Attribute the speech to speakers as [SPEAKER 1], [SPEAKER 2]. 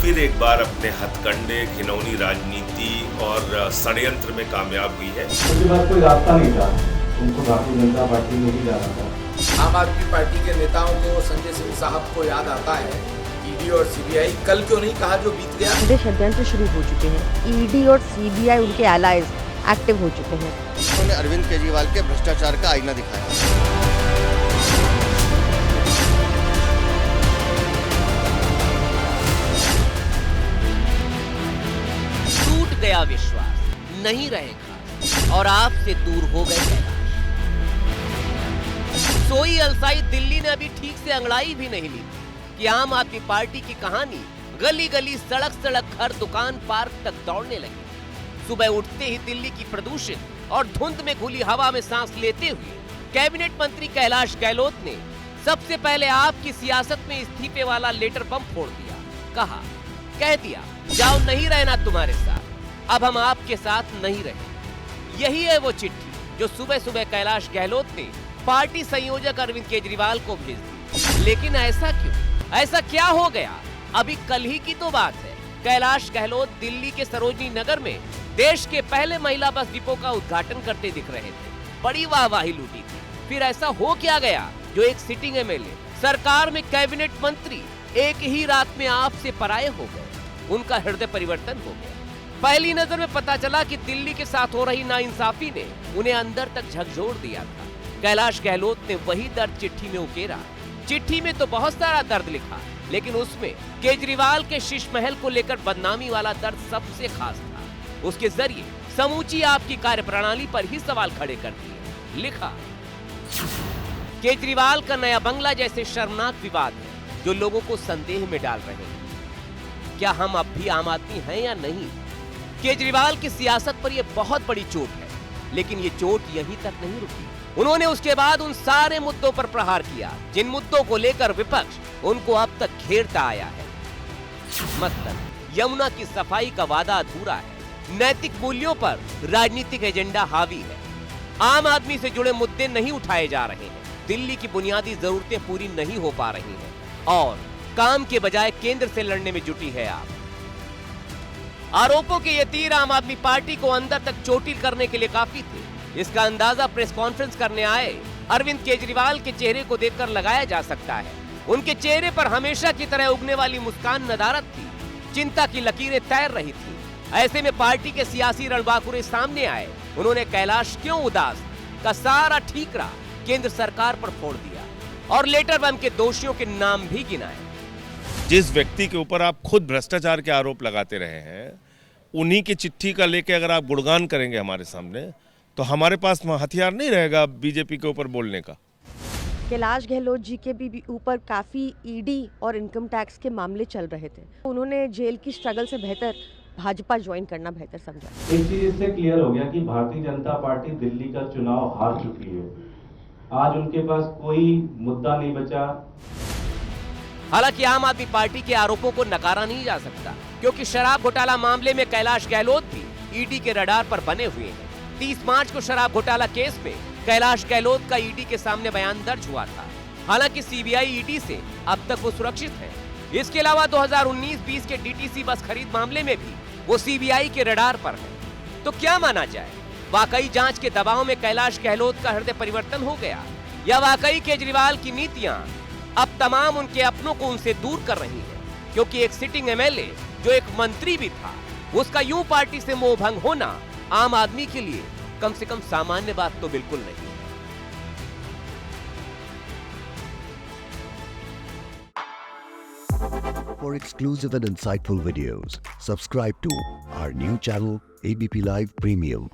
[SPEAKER 1] फिर एक बार अपने हथकंडे, घिनौनी राजनीति और षड्यंत्र में कामयाब हुई है।
[SPEAKER 2] उसके बाद कोई रास्ता नहीं था, उनको भारतीय जनता पार्टी में ही जाना था।
[SPEAKER 3] आम आदमी पार्टी के नेताओं को संजय सिंह साहब को याद आता है ईडी और सीबीआई कल क्यों नहीं कहा जो बीत गया।
[SPEAKER 4] बड़े षड्यंत्र शुरू हो चुके हैं। ईडी और सीबीआई उनके एलाइज एक्टिव हो चुके हैं।
[SPEAKER 5] उन्होंने अरविंद केजरीवाल के भ्रष्टाचार का आईना दिखाया।
[SPEAKER 6] टूट गया विश्वास, नहीं रहेगा और आपसे दूर हो गए कैलाश। सोई अलसाई दिल्ली ने अभी ठीक से अंगड़ाई भी नहीं ली कि आम आदमी पार्टी की कहानी गली गली, सड़क सड़क, घर, दुकान, पार्क तक दौड़ने लगी। सुबह उठते ही दिल्ली की प्रदूषित और धुंध में घुली हवा में सांस लेते हुए कैबिनेट मंत्री कैलाश गहलोत ने सबसे पहले आपकी सियासत में इस्तीफे वाला लेटर बम फोड़ दिया। कह दिया जाओ, नहीं रहना तुम्हारे साथ, अब हम आपके साथ नहीं रहे। यही है वो चिट्ठी जो सुबह सुबह कैलाश गहलोत ने पार्टी संयोजक अरविंद केजरीवाल को भेज दी। लेकिन ऐसा क्यों? ऐसा क्या हो गया? अभी कल ही की तो बात है, कैलाश गहलोत दिल्ली के सरोजनी नगर में देश के पहले महिला बस डिपो का उद्घाटन करते दिख रहे थे। बड़ी वाहवाही लूटी थी। फिर ऐसा हो क्या गया जो एक सिटिंग एमएलए, सरकार में कैबिनेट मंत्री एक ही रात में आपसे पराये हो गए? उनका हृदय परिवर्तन हो गया। पहली नजर में पता चला कि दिल्ली के साथ हो रही नाइंसाफी ने उन्हें अंदर तक झकझोर दिया था। कैलाश गहलोत ने वही दर्द चिट्ठी में उकेरा। चिट्ठी में तो बहुत सारा दर्द लिखा, लेकिन उसमें केजरीवाल के शीश महल को लेकर बदनामी वाला दर्द सबसे खास था। उसके जरिए समूची आपकी कार्यप्रणाली पर ही सवाल खड़े कर दिए। लिखा, केजरीवाल का नया बंगला जैसे शर्मनाक विवाद है जो लोगों को संदेह में डाल रहे हैं। क्या हम अब भी आम आदमी हैं या नहीं? केजरीवाल की सियासत पर यह बहुत बड़ी चोट है, लेकिन ये चोट यहीं तक नहीं रुकी। उन्होंने उसके बाद उन सारे मुद्दों पर प्रहार किया जिन मुद्दों को लेकर विपक्ष उनको अब तक घेरता आया है। मतलब यमुना की सफाई का वादा अधूरा है, नैतिक मूल्यों पर राजनीतिक एजेंडा हावी है, आम आदमी से जुड़े मुद्दे नहीं उठाए जा रहे हैं, दिल्ली की बुनियादी जरूरतें पूरी नहीं हो पा रही हैं और काम के बजाय केंद्र से लड़ने में जुटी है आप। आरोपों के ये तीर आम आदमी पार्टी को अंदर तक चोटिल करने के लिए काफी थे। इसका अंदाजा प्रेस कॉन्फ्रेंस करने आए अरविंद केजरीवाल के चेहरे को देखकर लगाया जा सकता है। उनके चेहरे पर हमेशा की तरह उगने वाली मुस्कान नदारद थी, चिंता की लकीरें तैर रही थी। ऐसे में पार्टी के सियासी रणबांकुरे सामने आए। उन्होंने कैलाश क्यों उदास का सारा ठीकरा केंद्र सरकार पर फोड़ दिया और लेटर बम के दोषियों के नाम भी गिनाए।
[SPEAKER 1] जिस व्यक्ति के ऊपर आप खुद भ्रष्टाचार के आरोप लगाते रहे हैं, उन्हीं की चिट्ठी का लेके अगर आप गुणगान करेंगे हमारे सामने, तो हमारे पास हथियार नहीं रहेगा बीजेपी के ऊपर बोलने का।
[SPEAKER 4] कैलाश गहलोत जी के भी ऊपर काफ़ी ईडी और इनकम टैक्स के मामले चल रहे थे। उन्होंने जेल की स्ट्रगल से बेहतर भाजपा ज्वाइन करना बेहतर समझा।
[SPEAKER 2] एक चीज इससे क्लियर हो गया कि भारतीय जनता पार्टी दिल्ली का चुनाव हार चुकी है। आज उनके पास कोई मुद्दा नहीं बचा।
[SPEAKER 6] हालांकि आम आदमी पार्टी के आरोपों को नकारा नहीं जा सकता, क्योंकि शराब घोटाला मामले में कैलाश गहलोत भी ईडी के रडार पर बने हुए हैं। 30 मार्च को शराब घोटाला केस में कैलाश गहलोत का ईडी के सामने बयान दर्ज हुआ था। हालांकि सीबीआई ईडी से अब तक वो सुरक्षित है। इसके अलावा 2019-20 के डीटीसी बस खरीद मामले में भी वो सीबीआई के रडार पर है। तो क्या माना जाए, वाकई जांच के दबाव में कैलाश गहलोत का हृदय परिवर्तन हो गया, या वाकई केजरीवाल की नीतियां अब तमाम उनके अपनों को उनसे दूर कर रही हैं? क्योंकि एक सिटिंग एमएलए जो एक मंत्री भी था, उसका यूं पार्टी से मोह भंग होना आम आदमी के लिए कम से कम सामान्य बात तो बिल्कुल नहीं।
[SPEAKER 7] For exclusive and insightful videos, subscribe to our new channel ABP Live Premium.